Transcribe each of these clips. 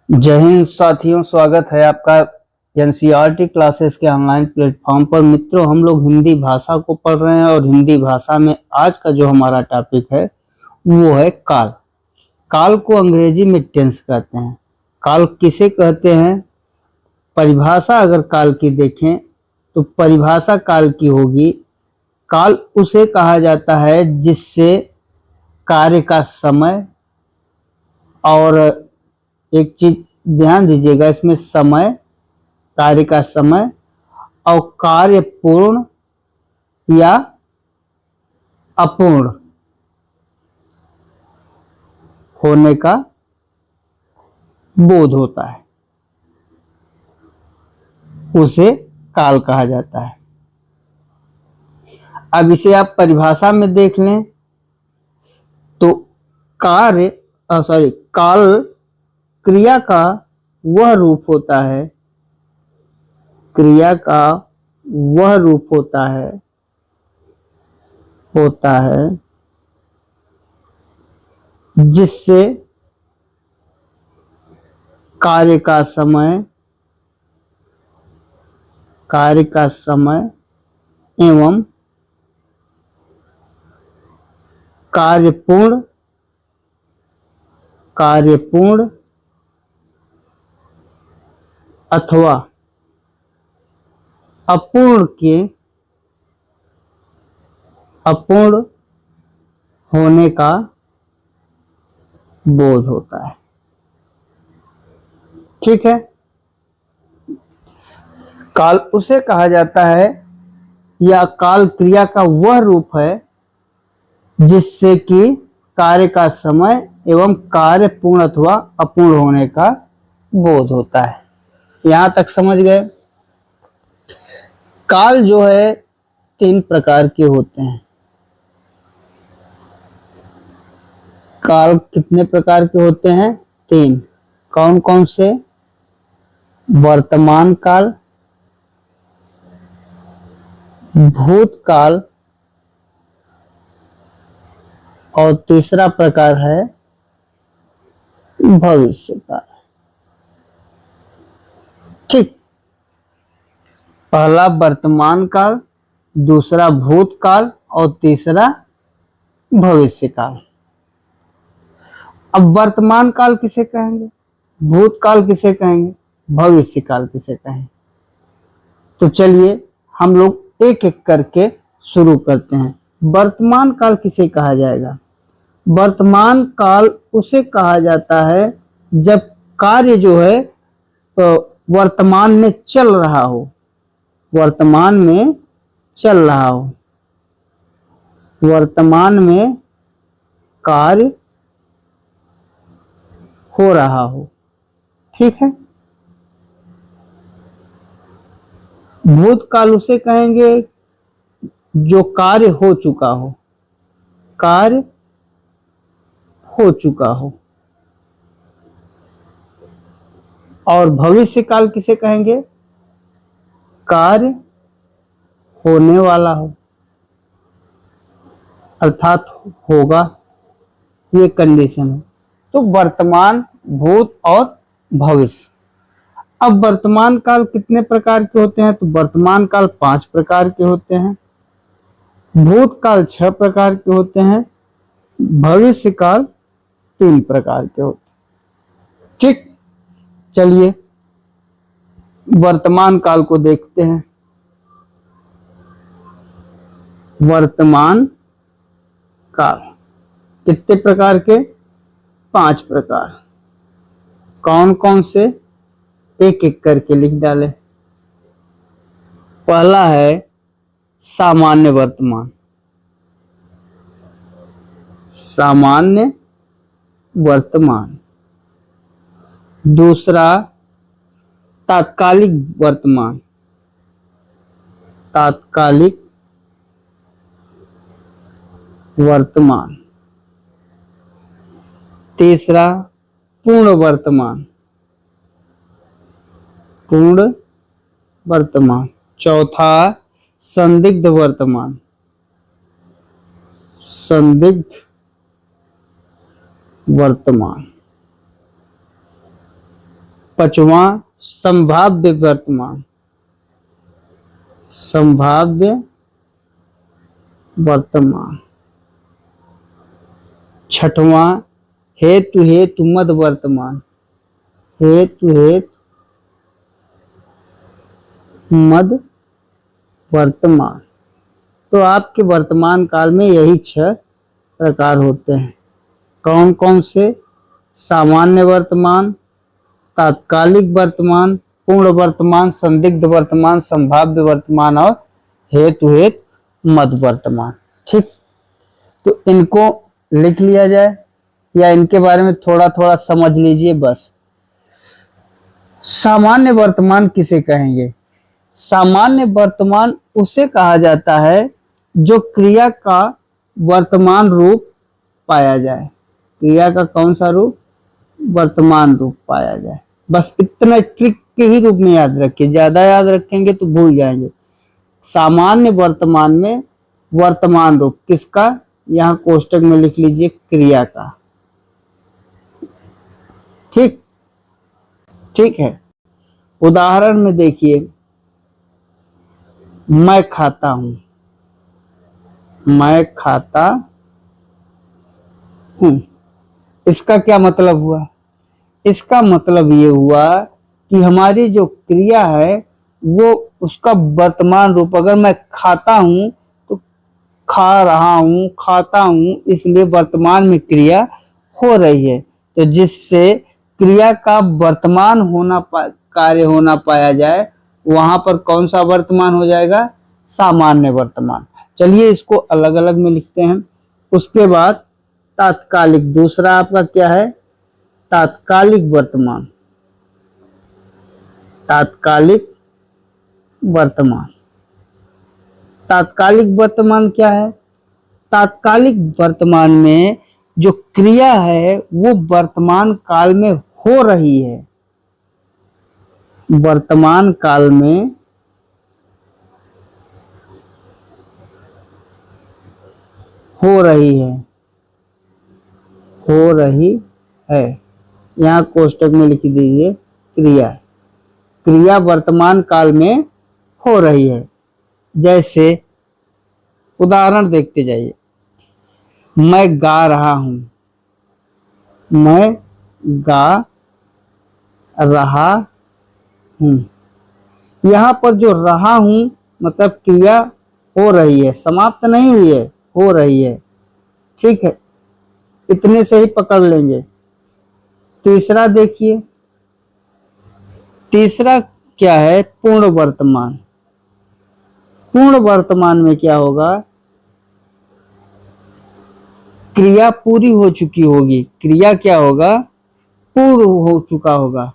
जय हिंद साथियों, स्वागत है आपका एनसीईआरटी क्लासेस के ऑनलाइन प्लेटफॉर्म पर। मित्रों, हम लोग हिंदी भाषा को पढ़ रहे हैं और हिंदी भाषा में आज का जो हमारा टॉपिक है वो है काल। काल को अंग्रेजी में टेंस कहते हैं। काल किसे कहते हैं? परिभाषा अगर काल की देखें तो परिभाषा काल की होगी, काल उसे कहा जाता है जिससे कार्य का समय, और एक चीज ध्यान दीजिएगा, इसमें समय, कार्य का समय और कार्य पूर्ण या अपूर्ण होने का बोध होता है, उसे काल कहा जाता है। अब इसे आप परिभाषा में देख लें तो काल क्रिया का वह रूप होता है, क्रिया का वह रूप होता है जिससे कार्य का समय एवं कार्यपूर्ण अथवा अपूर्ण होने का बोध होता है। ठीक है। काल उसे कहा जाता है या काल क्रिया का वह रूप है जिससे कि कार्य का समय एवं कार्य पूर्ण अथवा अपूर्ण होने का बोध होता है। यहां तक समझ गए? काल जो है 3 प्रकार के होते हैं। काल कितने प्रकार के होते हैं? 3। कौन कौन से? वर्तमान काल, भूतकाल और तीसरा प्रकार है भविष्य काल। ठीक। पहला वर्तमान काल, दूसरा भूतकाल और तीसरा भविष्य काल। अब वर्तमान काल किसे कहेंगे, भूतकाल किसे कहेंगे, भविष्य काल किसे कहेंगे? तो चलिए हम लोग एक एक करके शुरू करते हैं। वर्तमान काल किसे कहा जाएगा? वर्तमान काल उसे कहा जाता है जब कार्य जो है तो वर्तमान में चल रहा हो, वर्तमान में चल रहा हो, वर्तमान में कार्य हो रहा हो। ठीक है। भूतकाल उसे कहेंगे जो कार्य हो चुका हो, कार्य हो चुका हो। और भविष्य काल किसे कहेंगे? कार्य होने वाला हो, अर्थात होगा, ये कंडीशन है। तो वर्तमान, भूत और भविष्य। अब वर्तमान काल कितने प्रकार के होते हैं? तो वर्तमान काल 5 प्रकार के होते हैं, भूतकाल 6 प्रकार के होते हैं, भविष्य काल 3 प्रकार के होते हैं। ठीक। चलिए वर्तमान काल को देखते हैं। वर्तमान काल कितने प्रकार के? 5 प्रकार। कौन कौन से? एक एक करके लिख डाले। पहला है सामान्य वर्तमान, सामान्य वर्तमान। दूसरा तात्कालिक वर्तमान, तात्कालिक वर्तमान। तीसरा पूर्ण वर्तमान, पूर्ण वर्तमान। चौथा संदिग्ध वर्तमान, संदिग्ध वर्तमान। पांचवा संभाव्य वर्तमान, संभाव्य वर्तमान। छठवां हेतु हेतु मद वर्तमान, हेतु हेतु मद वर्तमान। तो आपके वर्तमान काल में यही 6 प्रकार होते हैं। कौन कौन से? सामान्य वर्तमान, तात्कालिक वर्तमान, पूर्ण वर्तमान, संदिग्ध वर्तमान, संभाव्य वर्तमान और हेतु हेतु मद वर्तमान। ठीक, तो इनको लिख लिया जाए या इनके बारे में थोड़ा थोड़ा समझ लीजिए बस। सामान्य वर्तमान किसे कहेंगे? सामान्य वर्तमान उसे कहा जाता है जो क्रिया का वर्तमान रूप पाया जाए। क्रिया का कौन सा रूप? वर्तमान रूप पाया जाए। बस इतना ट्रिक के ही रूप में याद रखिए, ज्यादा याद रखेंगे तो भूल जाएंगे। सामान्य वर्तमान में वर्तमान रूप किसका? यहां कोष्टक में लिख लीजिए क्रिया का। ठीक, ठीक है। उदाहरण में देखिए, मैं खाता हूं, मैं खाता हूं। इसका क्या मतलब हुआ? इसका मतलब ये हुआ कि हमारी जो क्रिया है वो उसका वर्तमान रूप, अगर मैं खाता हूं तो खा रहा हूं, खाता हूं, इसलिए वर्तमान में क्रिया हो रही है। तो जिससे क्रिया का वर्तमान होना कार्य होना पाया जाए, वहां पर कौन सा वर्तमान हो जाएगा? सामान्य वर्तमान। चलिए इसको अलग अलग में लिखते हैं। उसके बाद तात्कालिक, दूसरा आपका क्या है? तात्कालिक वर्तमान, तात्कालिक वर्तमान। तात्कालिक वर्तमान क्या है? तात्कालिक वर्तमान में जो क्रिया है वो वर्तमान काल में हो रही है, वर्तमान काल में हो रही है, हो रही है। यहां कोष्टक में लिख दीजिए क्रिया, क्रिया वर्तमान काल में हो रही है। जैसे उदाहरण देखते जाइए, मैं गा रहा हूं, मैं गा रहा हूं। यहां पर जो रहा हूं मतलब क्रिया हो रही है, समाप्त नहीं हुई है, हो रही है। ठीक है, इतने से ही पकड़ लेंगे। तीसरा देखिए, तीसरा क्या है? पूर्ण वर्तमान। पूर्ण वर्तमान में क्या होगा? क्रिया पूरी हो चुकी होगी, क्रिया क्या होगा? पूर्ण हो चुका होगा,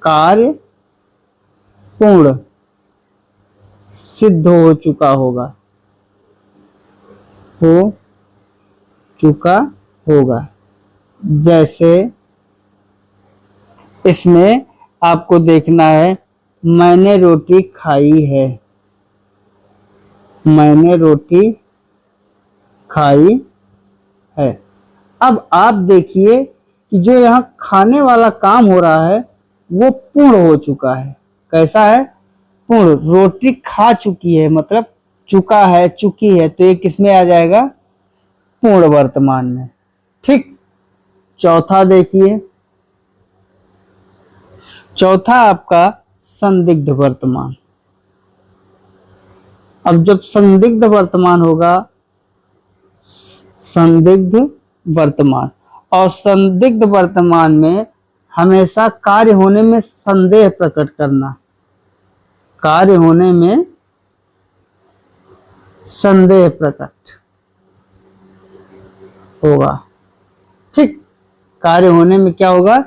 कार्य पूर्ण सिद्ध हो चुका होगा, हो चुका होगा। जैसे इसमें आपको देखना है, मैंने रोटी खाई है, मैंने रोटी खाई है। अब आप देखिए कि जो यहाँ खाने वाला काम हो रहा है वो पूर्ण हो चुका है। कैसा है? पूर्ण। रोटी खा चुकी है मतलब चुका है, चुकी है, तो ये किसमें आ जाएगा? पूर्ण वर्तमान में। ठीक, चौथा देखिए, चौथा आपका संदिग्ध वर्तमान। अब जब संदिग्ध वर्तमान होगा, संदिग्ध वर्तमान, और संदिग्ध वर्तमान में हमेशा कार्य होने में संदेह प्रकट करना, कार्य होने में संदेह प्रकट होगा। ठीक, कार्य होने में क्या होगा?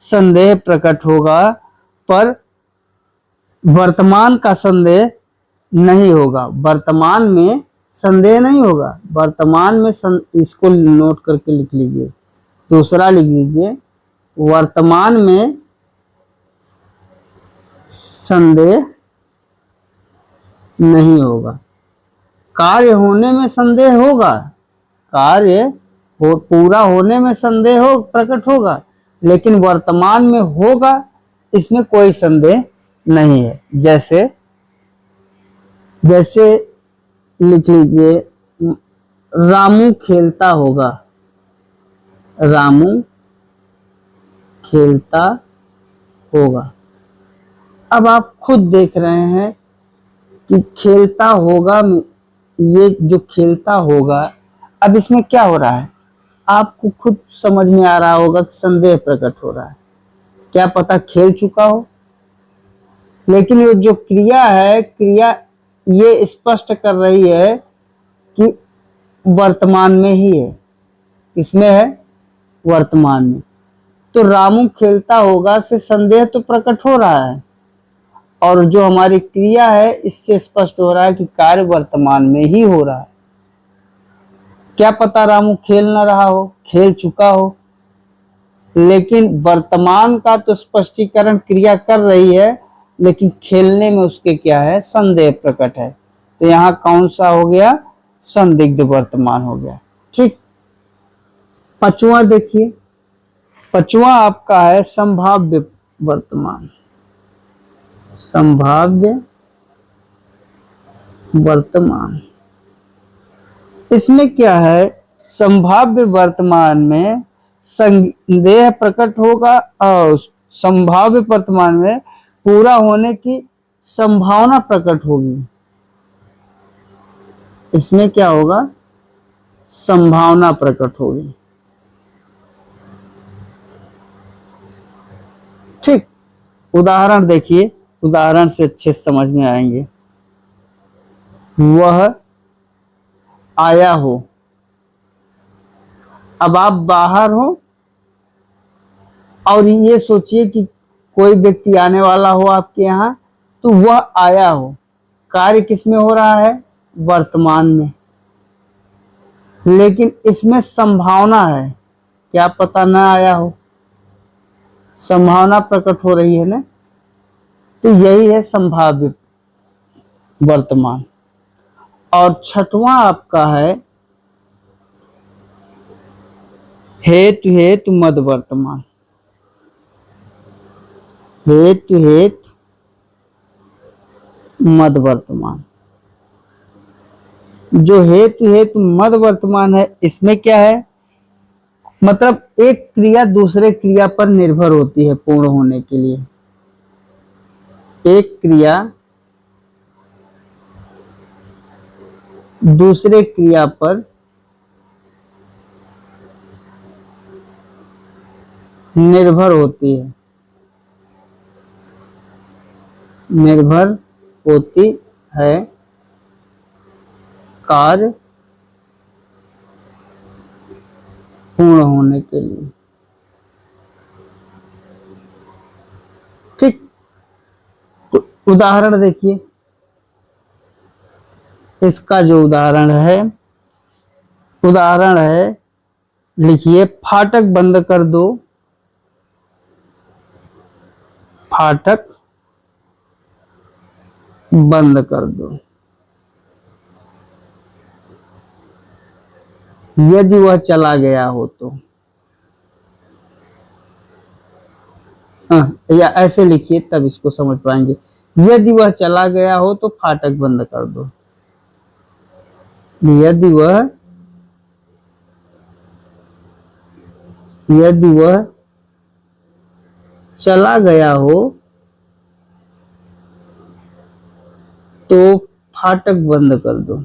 संदेह प्रकट होगा, पर वर्तमान का संदेह नहीं होगा। वर्तमान में संदेह नहीं होगा, वर्तमान में इसको नोट करके लिख लीजिए। दूसरा लिख लीजिए, वर्तमान में संदेह नहीं होगा। कार्य होने में संदेह होगा, कार्य पूरा होने में संदेह हो प्रकट होगा, लेकिन वर्तमान में होगा इसमें कोई संदेह नहीं है। जैसे जैसे लिख लीजिए, रामू खेलता होगा, रामू खेलता होगा। अब आप खुद देख रहे हैं कि खेलता होगा, ये जो खेलता होगा, अब इसमें क्या हो रहा है आपको खुद समझ में आ रहा होगा कि संदेह प्रकट हो रहा है, क्या पता खेल चुका हो। लेकिन ये जो क्रिया है, क्रिया ये स्पष्ट कर रही है कि वर्तमान में ही है। इसमें है वर्तमान में, तो रामू खेलता होगा से संदेह तो प्रकट हो रहा है, और जो हमारी क्रिया है इससे स्पष्ट हो रहा है कि कार्य वर्तमान में ही हो रहा है। क्या पता रामू खेल ना रहा हो, खेल चुका हो, लेकिन वर्तमान का तो स्पष्टीकरण क्रिया कर रही है, लेकिन खेलने में उसके क्या है, संदेह प्रकट है। तो यहाँ कौन सा हो गया, संदिग्ध वर्तमान हो गया। ठीक, पांचवा देखिए, पांचवा आपका है संभाव्य वर्तमान। संभाव्य वर्तमान, इसमें क्या है, संभाव्य वर्तमान में संदेह प्रकट होगा और संभाव्य वर्तमान में पूरा होने की संभावना प्रकट होगी। इसमें क्या होगा, संभावना प्रकट होगी। ठीक, उदाहरण देखिए, उदाहरण से अच्छे समझ में आएंगे। वह आया हो, अब आप बाहर हो और ये सोचिए कि कोई व्यक्ति आने वाला हो आपके यहाँ, तो वह आया हो, कार्य किसमें हो रहा है, वर्तमान में, लेकिन इसमें संभावना है, क्या पता ना आया हो, संभावना प्रकट हो रही है ना। तो यही है संभाव्य वर्तमान। और छठवां आपका है हेतु हेतु मद वर्तमान। हेतु हेतु मद वर्तमान, जो हेतु हेतु मद वर्तमान है, इसमें क्या है, मतलब एक क्रिया दूसरे क्रिया पर निर्भर होती है पूर्ण होने के लिए। एक क्रिया दूसरे क्रिया पर निर्भर होती है, निर्भर होती है कार्य पूर्ण होने के लिए। ठीक, तो उदाहरण देखिए, इसका जो उदाहरण है, उदाहरण है, लिखिए, फाटक बंद कर दो, फाटक बंद कर दो। यदि वह चला गया हो तो, या ऐसे लिखिए तब इसको समझ पाएंगे। यदि वह चला गया हो तो फाटक बंद कर दो। यदि वह चला गया हो तो फाटक बंद कर दो।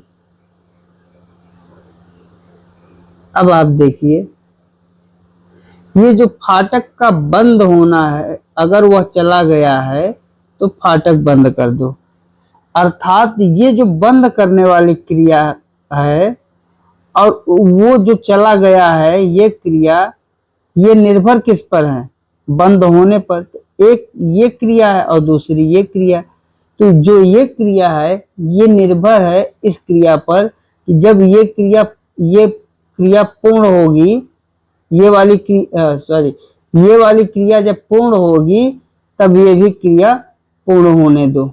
अब आप देखिए, ये जो फाटक का बंद होना है, अगर वह चला गया है तो फाटक बंद कर दो, अर्थात ये जो बंद करने वाली क्रिया है और वो जो चला गया है, ये क्रिया, ये निर्भर किस पर है, बंद होने पर। एक ये क्रिया है और दूसरी ये क्रिया, तो जो ये क्रिया है ये निर्भर है इस क्रिया पर कि जब ये क्रिया पूर्ण होगी, ये वाली क्रिया जब पूर्ण होगी तब ये भी क्रिया पूर्ण होने दो।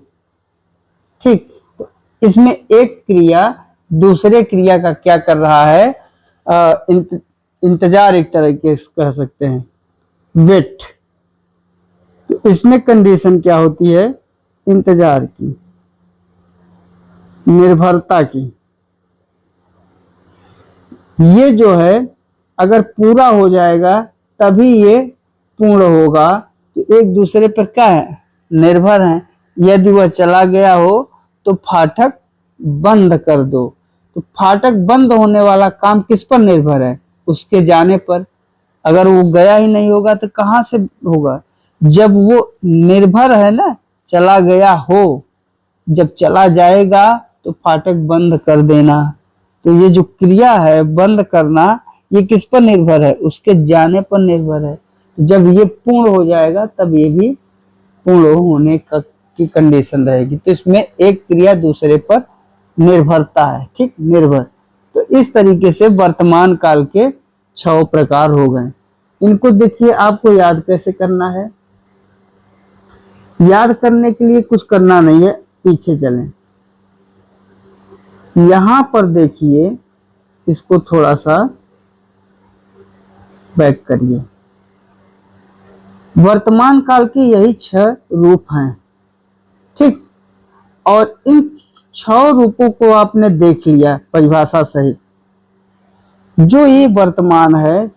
ठीक, तो इसमें एक क्रिया दूसरे क्रिया का क्या कर रहा है, इंतजार एक तरीके से कह सकते हैं। वेट। तो इसमें कंडीशन क्या होती है? इंतजार की, निर्भरता की। ये जो है अगर पूरा हो जाएगा तभी ये पूर्ण होगा। तो एक दूसरे पर क्या है? निर्भर है। यदि वह चला गया हो तो फाटक बंद कर दो। तो फाटक बंद होने वाला काम किस पर निर्भर है? उसके जाने पर। अगर वो गया ही नहीं होगा तो कहां से होगा? जब वो निर्भर है ना, चला गया हो, जब चला जाएगा तो फाटक बंद कर देना। तो ये जो क्रिया है बंद करना, ये किस पर निर्भर है? उसके जाने पर निर्भर है। जब ये पूर्ण हो जाएगा तब ये भी पूर्ण होने की कंडीशन रहेगी। तो इसमें एक क्रिया दूसरे पर निर्भरता है, ठीक, निर्भर। तो इस तरीके से वर्तमान काल के 6 प्रकार हो गए। इनको देखिए, आपको याद कैसे करना है? याद करने के लिए कुछ करना नहीं है, पीछे चलें। यहां पर देखिए, इसको थोड़ा सा बैक करिए। वर्तमान काल के यही 6 रूप हैं, ठीक। और इन 6 रूपों को आपने देख लिया परिभाषा सहित। जो ये वर्तमान है,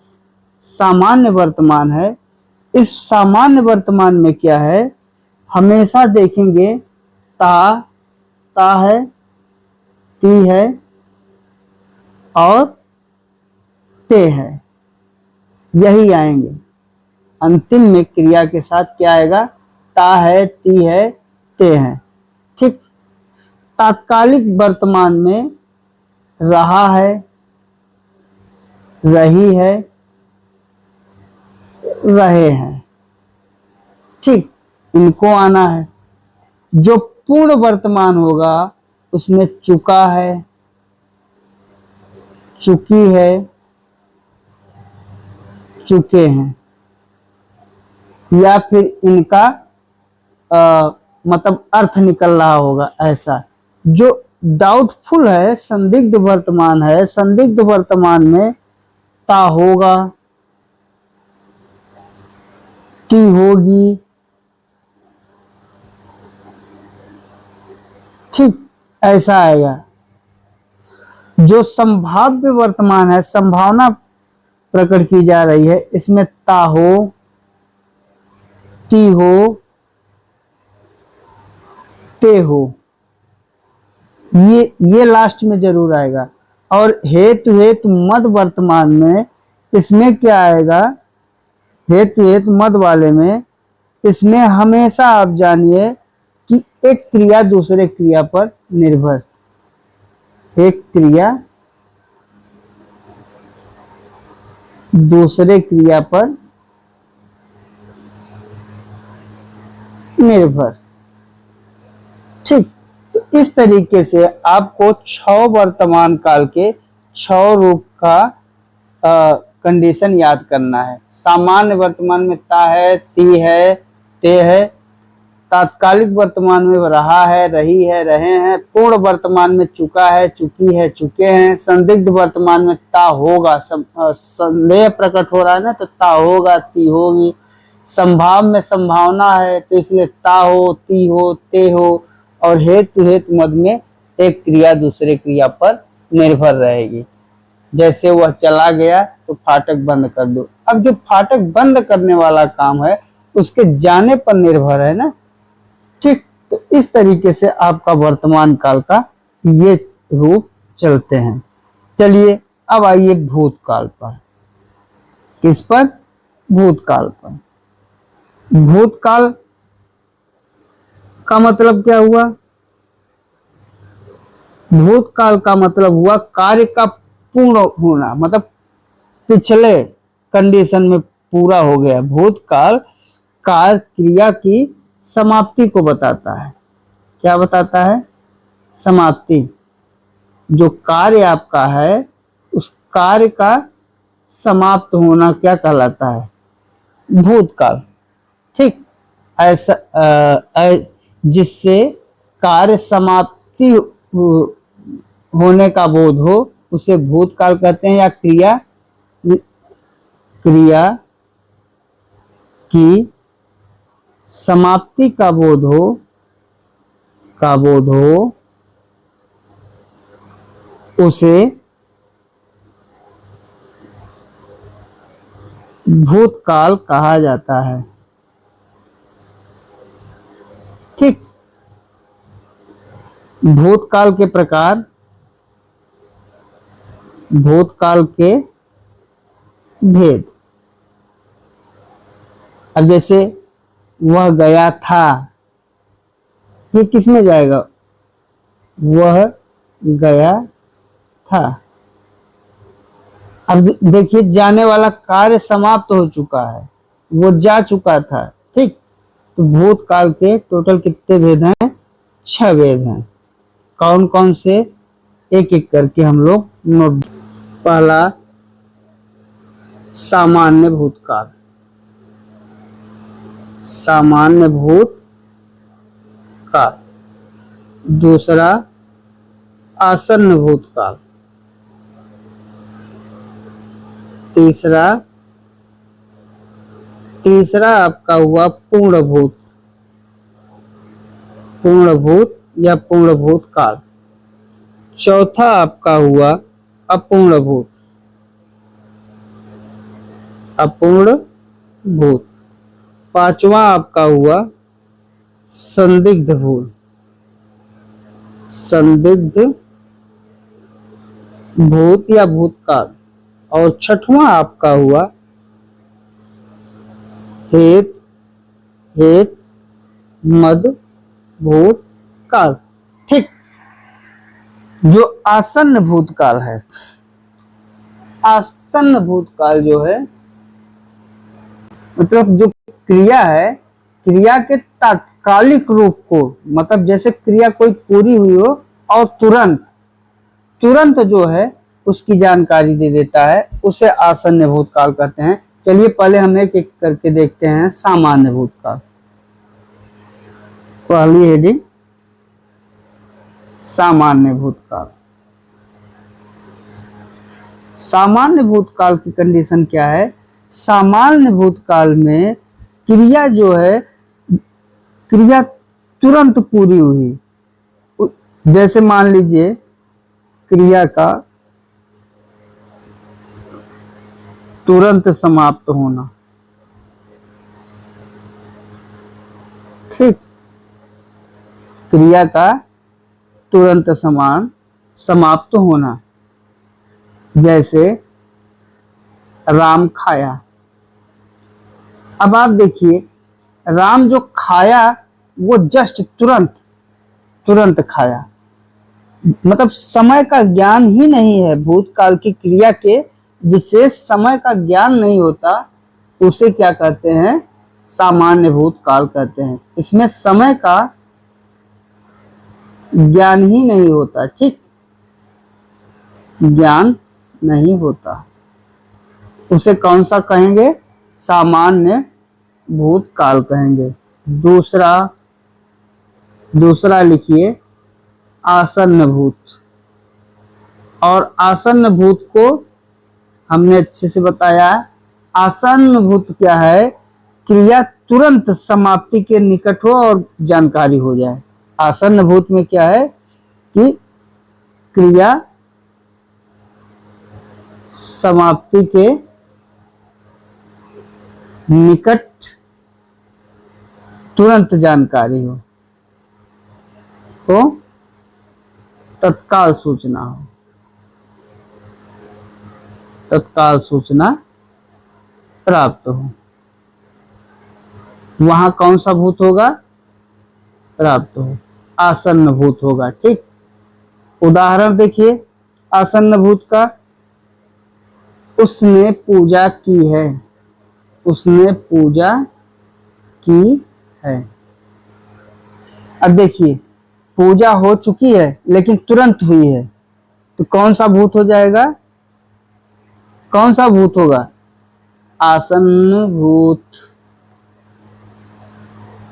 सामान्य वर्तमान है, इस सामान्य वर्तमान में क्या है? हमेशा देखेंगे ता, ता है, ती है और ते है, यही आएंगे। अंतिम में क्रिया के साथ क्या आएगा? ता है, ती है, ते है, ठीक। तात्कालिक वर्तमान में रहा है, रही है, रहे हैं, ठीक, इनको आना है। जो पूर्ण वर्तमान होगा उसमें चुका है, चुकी है, चुके हैं, या फिर इनका मतलब अर्थ निकल रहा होगा ऐसा। जो डाउटफुल है, संदिग्ध वर्तमान है, संदिग्ध वर्तमान में ता होगा, ती होगी, ठीक, ऐसा आएगा। जो संभाव्य वर्तमान है, संभावना प्रकट की जा रही है, इसमें ता हो, ती हो, ते हो, ये लास्ट में जरूर आएगा। और हेतु हेतु मद वर्तमान में इसमें क्या आएगा? हेतु हेतु मद वाले में इसमें हमेशा आप जानिए कि एक क्रिया दूसरे क्रिया पर निर्भर, एक क्रिया दूसरे क्रिया पर निर्भर, ठीक। तो इस तरीके से आपको 6 वर्तमान काल के 6 रूप का कंडीशन याद करना है। सामान्य वर्तमान में ता है, ती है, ते है। तात्कालिक वर्तमान में रहा है, रही है, रहे हैं। पूर्ण वर्तमान में चुका है, चुकी है, चुके हैं। संदिग्ध वर्तमान में ता होगा, संदेह प्रकट हो रहा है ना, तो ता होगा, ती होगी। संभाव में संभावना है, तो इसलिए ता हो, ती हो, ते हो। और हेतु हेतु मद में एक क्रिया दूसरे क्रिया पर निर्भर रहेगी। जैसे वह चला गया तो फाटक बंद कर दो। अब जो फाटक बंद करने वाला काम है उसके जाने पर निर्भर है ना, ठीक। तो इस तरीके से आपका वर्तमान काल का ये रूप चलते हैं। चलिए अब आइए भूतकाल पर। किस पर? भूतकाल पर। भूतकाल का मतलब क्या हुआ? भूतकाल का मतलब हुआ कार्य का पूर्ण होना, मतलब पिछले कंडीशन में पूरा हो गया। भूतकाल कार्य क्रिया की समाप्ति को बताता है। क्या बताता है? समाप्ति। जो कार्य आपका है उस कार्य का समाप्त होना क्या कहलाता है? भूतकाल, ठीक। ऐसा जिससे कार्य समाप्ति होने का बोध हो उसे भूतकाल कहते हैं। या क्रिया की समाप्ति का बोध हो उसे भूतकाल कहा जाता है। ठीक। भूतकाल के प्रकार, भूतकाल के भेद। अब जैसे वह गया था, ये किस में जाएगा? वह गया था। अब देखिए, जाने वाला कार्य समाप्त हो चुका है, वो जा चुका था। ठीक। तो भूतकाल के टोटल कितने भेद हैं? 6 भेद हैं। कौन कौन से? एक एक करके हम लोग नोट। पहला, सामान्य भूतकाल। सामान्य भूतकाल। दूसरा, आसन्न भूतकाल। तीसरा आपका हुआ पूर्णभूत, पूर्णभूत या पूर्णभूत काल। चौथा आपका हुआ अपूर्णभूत, अपूर्णभूत। पांचवा आपका हुआ संदिग्ध भूत, संदिग्ध भूत या भूतकाल। और छठवां आपका हुआ हेत मद भूतकाल। ठीक। जो आसन्न भूतकाल है, आसन्न भूतकाल जो है मतलब जो क्रिया है, क्रिया के तात्कालिक रूप को, मतलब जैसे क्रिया कोई पूरी हुई हो और तुरंत तुरंत जो है उसकी जानकारी दे देता है, उसे आसन्न भूतकाल कहते हैं। चलिए पहले हम एक एक करके देखते हैं सामान्य भूतकाल। पहली हेडिंग, सामान्य भूतकाल। सामान्य भूतकाल की कंडीशन क्या है? सामान्य भूतकाल में क्रिया जो है, क्रिया तुरंत पूरी हुई। जैसे मान लीजिए क्रिया का तुरंत समाप्त होना। ठीक। क्रिया का तुरंत समाप्त होना। जैसे राम खाया। अब आप देखिए, राम जो खाया वो जस्ट तुरंत खाया, मतलब समय का ज्ञान ही नहीं है। भूतकाल की क्रिया के विशेष समय का ज्ञान नहीं होता, उसे क्या कहते हैं? सामान्य भूतकाल कहते हैं। इसमें समय का ज्ञान ही नहीं होता। ठीक। ज्ञान नहीं होता, उसे कौन सा कहेंगे? सामान्य भूतकाल कहेंगे। दूसरा लिखिए आसन्न भूत। और आसन्न भूत को हमने अच्छे से बताया। आसन्न भूत क्या है? क्रिया तुरंत समाप्ति के निकट हो और जानकारी हो जाए। आसन्न भूत में क्या है कि क्रिया समाप्ति के निकट तुरंत जानकारी हो, तो तत्काल सूचना हो, तत्काल सूचना प्राप्त हो। वहां कौन सा भूत होगा? प्राप्त हो, आसन्न भूत होगा। ठीक। उदाहरण देखिए आसन्न भूत का। उसने पूजा की है, उसने पूजा की है। अब देखिए, पूजा हो चुकी है लेकिन तुरंत हुई है, तो कौन सा भूत हो जाएगा? कौन सा भूत होगा? आसन्न भूत।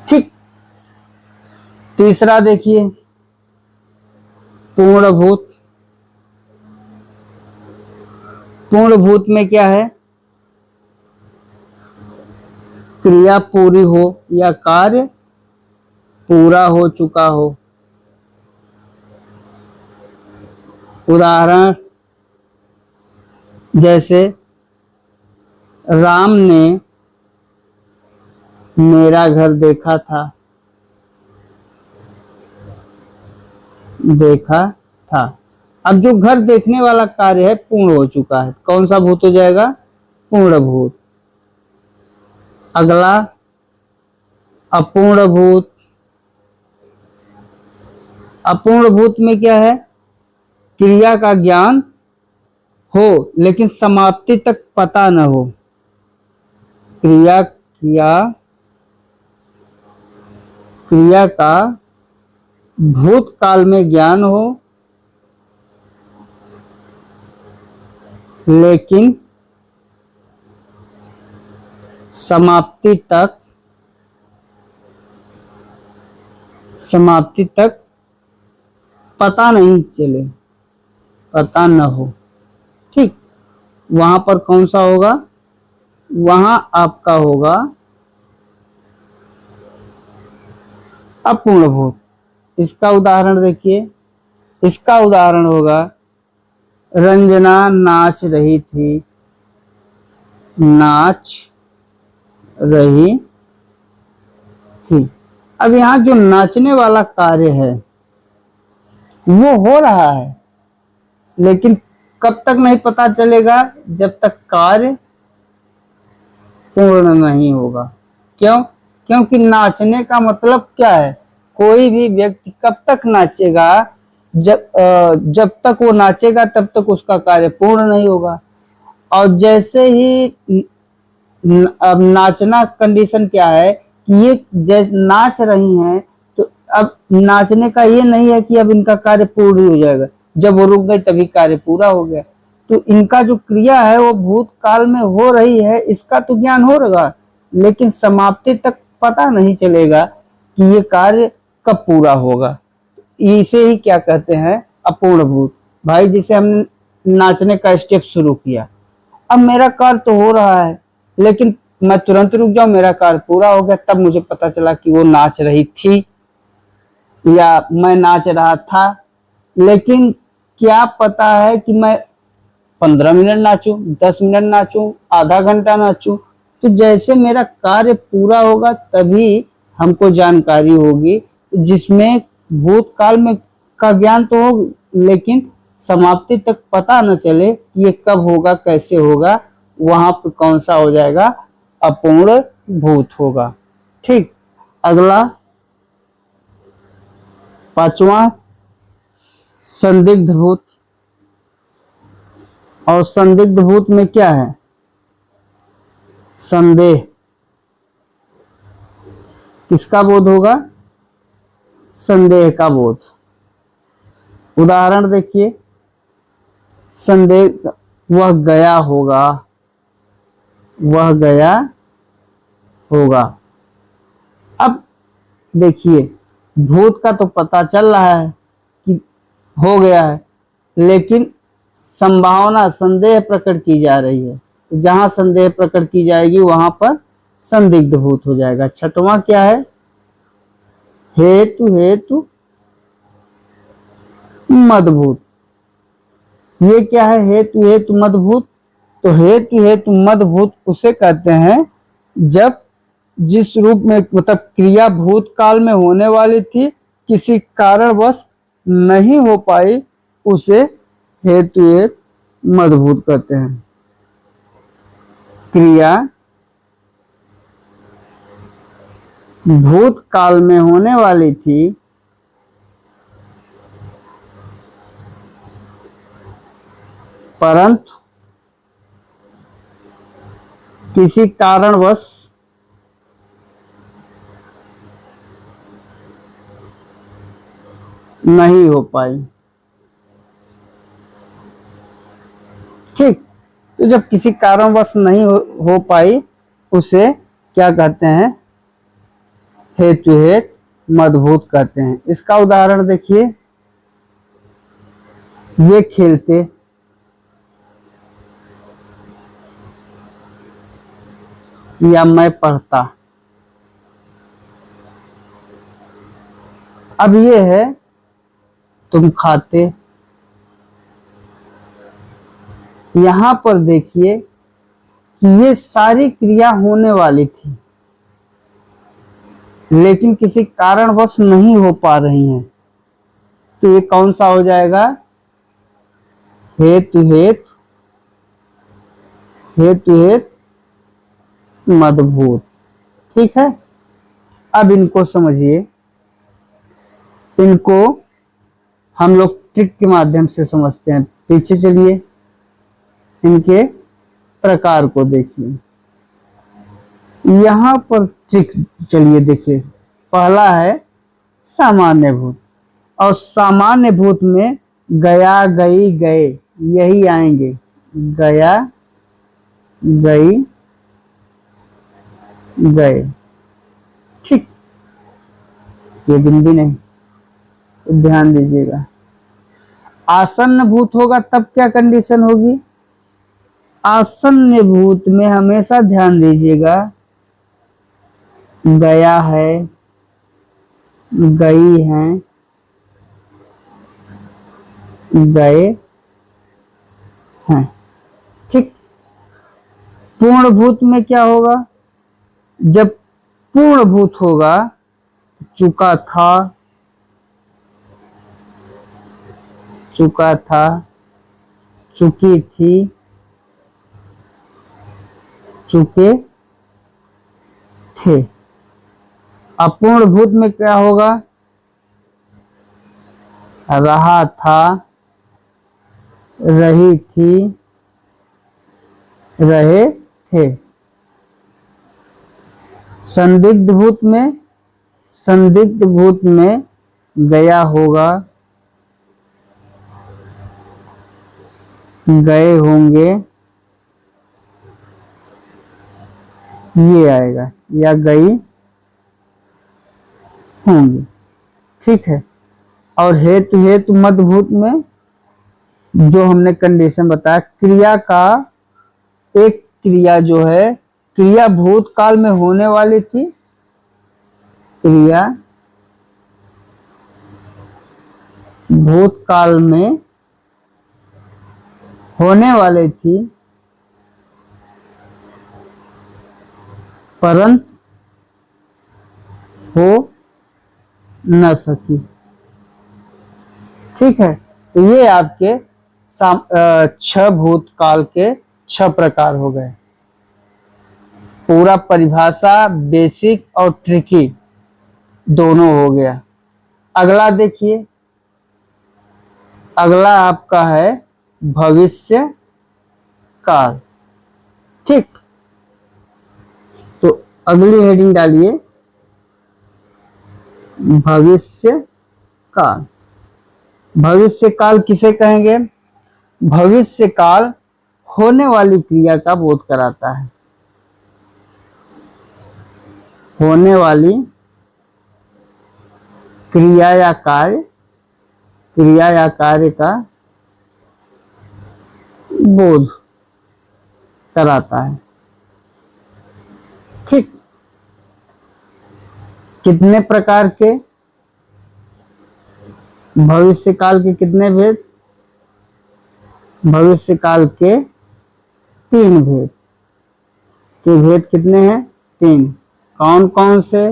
ठीक। तीसरा देखिए पूर्ण भूत। पूर्ण भूत में क्या है? क्रिया पूरी हो या कार्य पूरा हो चुका हो। उदाहरण जैसे राम ने मेरा घर देखा था, देखा था। अब जो घर देखने वाला कार्य है पूर्ण हो चुका है, कौन सा भूत हो जाएगा? पूर्ण भूत। अगला अपूर्ण भूत। अपूर्ण भूत में क्या है? क्रिया का ज्ञान हो लेकिन समाप्ति तक पता न हो। क्रिया का भूतकाल में ज्ञान हो लेकिन समाप्ति तक पता नहीं चले, पता न हो। ठीक, वहां पर कौन सा होगा? वहां आपका होगा अपूर्ण भूत। इसका उदाहरण देखिए, इसका उदाहरण होगा रंजना नाच रही थी, नाच रही थी। अब यहाँ जो नाचने वाला कार्य है वो हो रहा है लेकिन कब तक नहीं पता चलेगा? जब तक कार्य पूर्ण नहीं होगा। क्यों? क्योंकि नाचने का मतलब क्या है? कोई भी व्यक्ति कब तक नाचेगा? जब तक वो नाचेगा तब तक उसका कार्य पूर्ण नहीं होगा। और जैसे ही अब नाचना कंडीशन क्या है कि ये जैसे नाच रही हैं तो अब नाचने का ये नहीं है कि अब इनका कार्य पूर्ण हो जाएगा, जब वो रुक गई तभी कार्य पूरा हो गया। तो इनका जो क्रिया है वो भूतकाल में हो रही है, इसका तो ज्ञान हो रहा लेकिन समाप्ति तक पता नहीं चलेगा कि ये कार्य कब पूरा होगा। इसे ही क्या कहते हैं? अपूर्ण भूत। भाई जिसे हमने नाचने का स्टेप शुरू किया, अब मेरा कार्य तो हो रहा है लेकिन मैं तुरंत रुक जाऊं, मेरा कार्य पूरा हो गया, तब मुझे पता चला कि वो नाच रही थी या मैं नाच रहा था। लेकिन क्या पता है कि मैं 15 मिनट नाचूं, 10 मिनट नाचूं, आधा घंटा नाचूं? तो जैसे मेरा कार्य पूरा होगा तभी हमको जानकारी होगी, जिसमें भूतकाल में का ज्ञान तो हो लेकिन समाप्ति तक पता न चले कि ये कब होगा, कैसे होगा। वहां पर कौन सा हो जाएगा? अपूर्ण भूत होगा। ठीक, अगला पांचवा संदिग्ध भूत। और संदिग्ध भूत में क्या है? संदेह। किसका बोध होगा? संदेह का बोध। उदाहरण देखिए, संदेह वह गया होगा, वह गया होगा। अब देखिए, भूत का तो पता चल रहा है कि हो गया है लेकिन संभावना संदेह प्रकट की जा रही है। तो जहां संदेह प्रकट की जाएगी वहां पर संदिग्ध भूत हो जाएगा। छठवां क्या है? हेतु हेतु मदभूत। ये क्या है? हेतु हेतु मदभूत। तो हेतु हेतु मदभूत उसे कहते हैं जब जिस रूप में मतलब क्रिया भूतकाल में होने वाली थी, किसी कारणवश नहीं हो पाई, उसे हेतु हेतु मदभूत कहते हैं। क्रिया भूतकाल में होने वाली थी, परंतु किसी कारणवश नहीं हो पाई। ठीक, तो जब किसी कारणवश नहीं हो पाई उसे क्या कहते हैं? हेतु हेतु मदभूत कहते हैं। इसका उदाहरण देखिए, ये खेलते, या मैं पढ़ता। अब ये है तुम खाते। यहां पर देखिए कि ये सारी क्रिया होने वाली थी लेकिन किसी कारणवश नहीं हो पा रही हैं, तो ये कौन सा हो जाएगा? हेतु हेतु हेतु हेतु मदभूत। ठीक है, अब इनको समझिए। इनको हम लोग ट्रिक के माध्यम से समझते हैं। पीछे चलिए, इनके प्रकार को देखिए। यहां पर ट्रिक चलिए देखिए। पहला है सामान्य भूत, और सामान्य भूत में गया गई गए यही आएंगे। गया गई गए। ठीक, ये बिंदी नहीं, तो ध्यान दीजिएगा। आसन्न भूत होगा तब क्या कंडीशन होगी? आसन्न भूत में हमेशा ध्यान दीजिएगा, गया है, गई हैं, गए हैं। ठीक। पूर्ण भूत में क्या होगा? जब पूर्ण भूत होगा, चुका था, चुका था, चुकी थी, चुके थे। अपूर्ण भूत में क्या होगा? रहा था, रही थी, रहे थे। संदिग्ध भूत में, संदिग्ध भूत में गया होगा, गए होंगे, ये आएगा, या गई होंगी। ठीक है। और हेतु हेतु मदभूत में जो हमने कंडीशन बताया, क्रिया का एक क्रिया जो है, क्रिया भूतकाल में होने वाली थी, क्रिया भूतकाल में होने वाली थी परंतु हो न सकी। ठीक है, तो ये आपके 6 भूतकाल के 6 प्रकार हो गए। पूरा परिभाषा, बेसिक और ट्रिकी दोनों हो गया। अगला देखिए, अगला आपका है भविष्य काल। ठीक, तो अगली हेडिंग डालिए, भविष्य काल। भविष्य काल किसे कहेंगे? भविष्य काल होने वाली क्रिया का बोध कराता है। होने वाली क्रिया या कार्य, क्रिया या कार्य का बोध कराता है। ठीक। कितने प्रकार के भविष्य काल के कितने भेद? भविष्य काल के 3 भेद। के भेद कितने हैं? 3। कौन कौन से?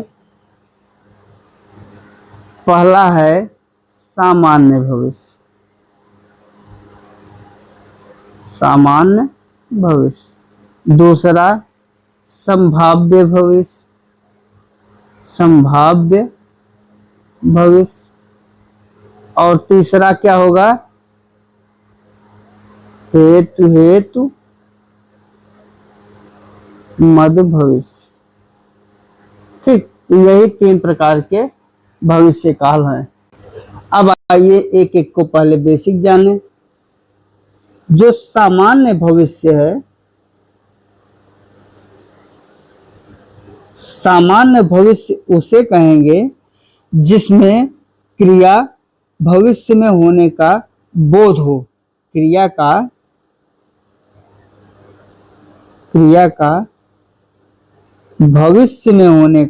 पहला है सामान्य भविष्य, सामान्य भविष्य। दूसरा संभाव्य भविष्य, संभाव्य भविष्य। और तीसरा क्या होगा? हेतु हेतु मद भविष्य। ठीक, यही 3 प्रकार के भविष्य काल हैं। अब आइए एक एक को पहले बेसिक जाने। जो सामान्य भविष्य है, सामान्य भविष्य उसे कहेंगे जिसमें क्रिया भविष्य में होने का बोध हो। क्रिया का भविष्य में होने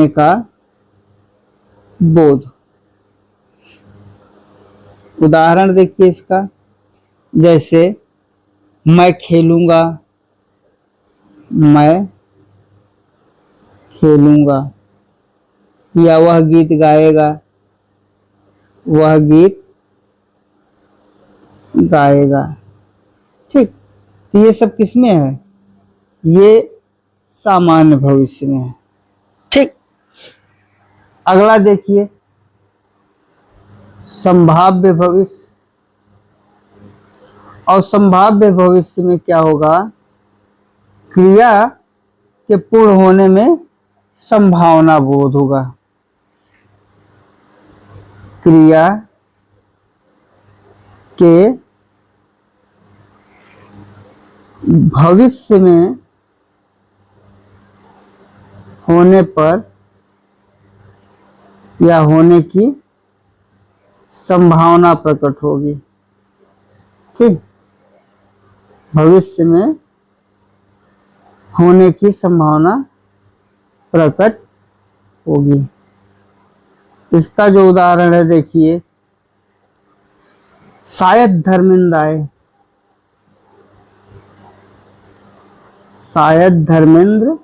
का बोध। उदाहरण देखिए इसका, जैसे मैं खेलूंगा, मैं खेलूंगा, या वह गीत गाएगा, वह गीत गाएगा। ठीक, तो ये सब किसमें है? ये सामान्य भविष्य में है। ठीक, अगला देखिए संभाव्य भविष्य। और संभाव्य भविष्य में क्या होगा? क्रिया के पूर्ण होने में संभावना बोध होगा। क्रिया के भविष्य में होने पर या होने की संभावना प्रकट होगी। ठीक, भविष्य में होने की संभावना प्रकट होगी। इसका जो उदाहरण है देखिए, शायद धर्मेंद्र आए, शायद धर्मेंद्र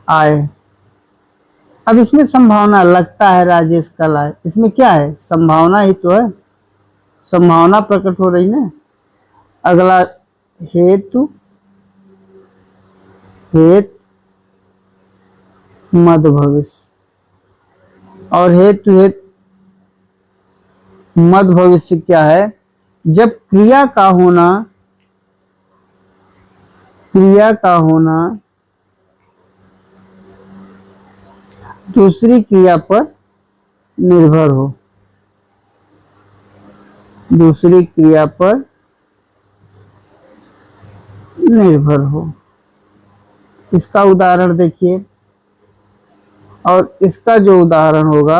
आए। अब इसमें संभावना, लगता है राजेश कल आए, इसमें क्या है? संभावना ही तो है, संभावना प्रकट हो रही ना। अगला हेतु, मध्य भविष्य। और हेतु मध्य भविष्य क्या है? जब क्रिया का होना दूसरी क्रिया पर निर्भर हो, दूसरी क्रिया पर निर्भर हो। इसका उदाहरण देखिए, और इसका जो उदाहरण होगा,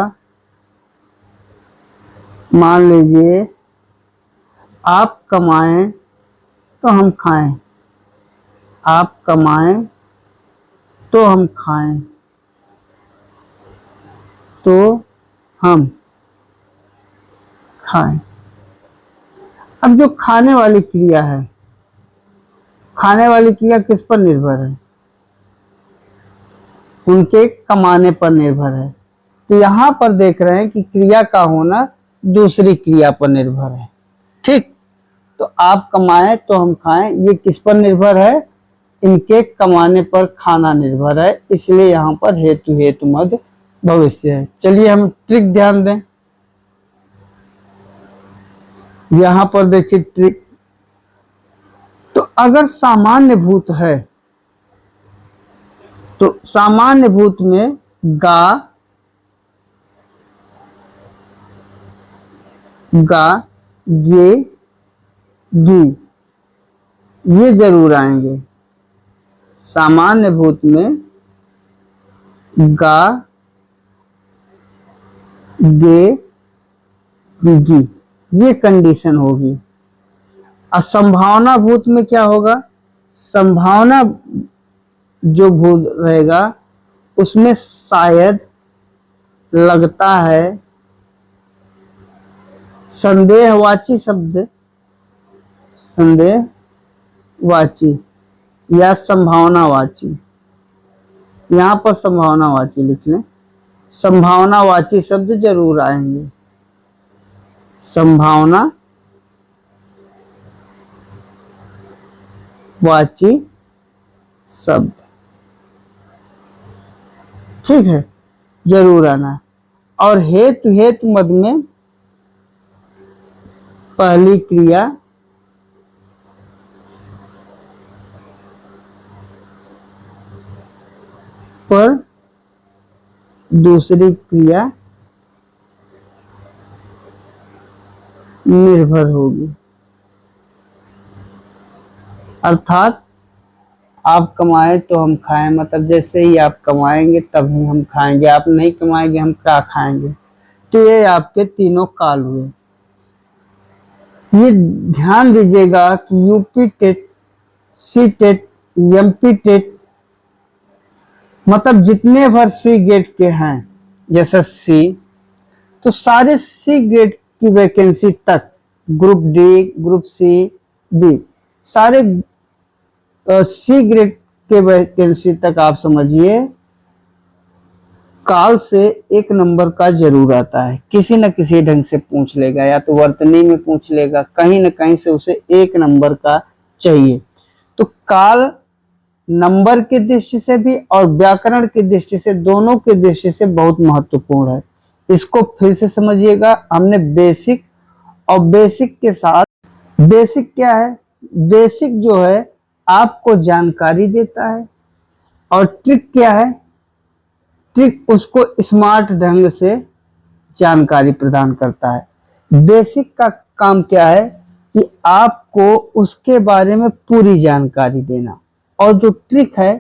मान लीजिए आप कमाएं तो हम खाएं, आप कमाएं तो हम खाएं, तो हम खाएं। अब जो खाने वाली क्रिया है, खाने वाली क्रिया किस पर निर्भर है? उनके कमाने पर निर्भर है। तो यहां पर देख रहे हैं कि क्रिया का होना दूसरी क्रिया पर निर्भर है। ठीक, तो आप कमाएं तो हम खाएं, ये किस पर निर्भर है? इनके कमाने पर खाना निर्भर है, इसलिए यहां पर हेतु मध्य भविष्य है। चलिए हम ट्रिक ध्यान दें। यहां पर देखिए ट्रिक, तो अगर सामान्य भूत है तो सामान्य भूत में गा, गे, गी, ये जरूर आएंगे। सामान्य भूत में गा, गे, गी, ये कंडीशन होगी। असंभावना भूत में क्या होगा? संभावना जो भूत रहेगा उसमें शायद, लगता है, संदेहवाची शब्द, संदेहवाची या संभावनावाची, यहां पर संभावनावाची लिख लें। संभावनावाची शब्द जरूर आएंगे। संभावना वाची शब्द, ठीक है, जरूर आना। और हेतु मद में पहली क्रिया पर दूसरी क्रिया निर्भर होगी। अर्थात आप कमाएं तो हम खाएं, मतलब जैसे ही आप कमाएंगे तभी हम खाएंगे, आप नहीं कमाएंगे हम क्या खाएंगे। तो ये आपके तीनों काल हुए। ये ध्यान दीजिएगा कि UP TET, C TET, MP TET, मतलब जितने भर सी ग्रेड के हैं एसएससी, तो सारे सी ग्रेड की वैकेंसी तक, group D, group C, B, सारे सी ग्रेड के वैकेंसी तक आप समझिए काल से एक नंबर का जरूर आता है। किसी न किसी ढंग से पूछ लेगा, या तो वर्तनी में पूछ लेगा, कहीं न कहीं से उसे एक नंबर का चाहिए। तो काल नंबर की दृष्टि से भी और व्याकरण की दृष्टि से, दोनों की दृष्टि से बहुत महत्वपूर्ण है। इसको फिर से समझिएगा। हमने बेसिक और बेसिक के साथ, बेसिक क्या है? बेसिक जो है आपको जानकारी देता है, और ट्रिक क्या है? ट्रिक उसको स्मार्ट ढंग से जानकारी प्रदान करता है। बेसिक का काम क्या है कि आपको उसके बारे में पूरी जानकारी देना, और जो ट्रिक है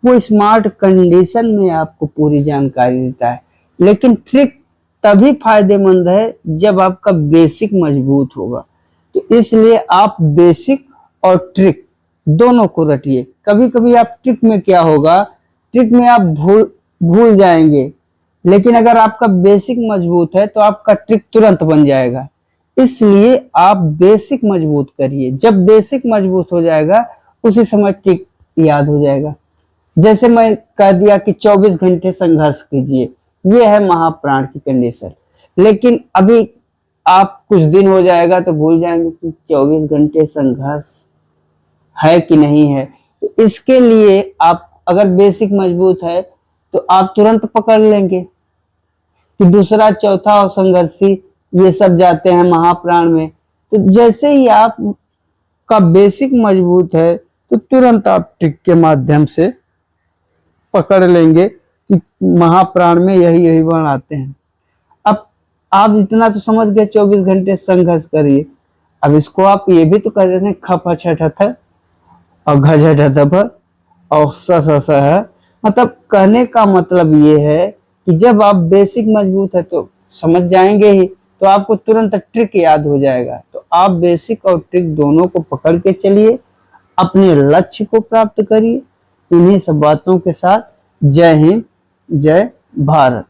वो स्मार्ट कंडीशन में आपको पूरी जानकारी देता है। लेकिन ट्रिक तभी फायदेमंद है जब आपका बेसिक मजबूत होगा। तो इसलिए आप बेसिक और ट्रिक दोनों को रटिए। कभी कभी आप ट्रिक में क्या होगा, ट्रिक में आप भूल जाएंगे, लेकिन अगर आपका बेसिक मजबूत है तो आपका ट्रिक तुरंत बन जाएगा। इसलिए आप बेसिक मजबूत करिए। जब बेसिक मजबूत हो जाएगा उसी समय ट्रिक याद हो जाएगा। जैसे मैं कह दिया कि 24 घंटे संघर्ष कीजिए, ये है महाप्राण की कंडीशन, लेकिन अभी आप कुछ दिन हो जाएगा तो भूल जाएंगे कि 24 घंटे संघर्ष है कि नहीं है। तो इसके लिए आप अगर बेसिक मजबूत है तो आप तुरंत पकड़ लेंगे कि दूसरा, चौथा और संघर्षी ये सब जाते हैं महाप्राण में। तो जैसे ही आप का बेसिक मजबूत है तो तुरंत आप ट्रिक के माध्यम से पकड़ लेंगे कि महाप्राण में यही यही वर्ण आते हैं। अब आप इतना तो समझ गए, 24 घंटे संघर्ष करिए। अब इसको आप ये भी तो कह देते हैं ख फ छ ठ थ और घ झ ढ ध भ और स स स ह। मतलब कहने का मतलब ये है कि जब आप बेसिक मजबूत है तो समझ जाएंगे ही, तो आपको तुरंत ट्रिक याद हो जाएगा। तो आप बेसिक और ट्रिक दोनों को पकड़ के चलिए, अपने लक्ष्य को प्राप्त करिए। इन्हीं सब बातों के साथ जय हिंद, जय भारत।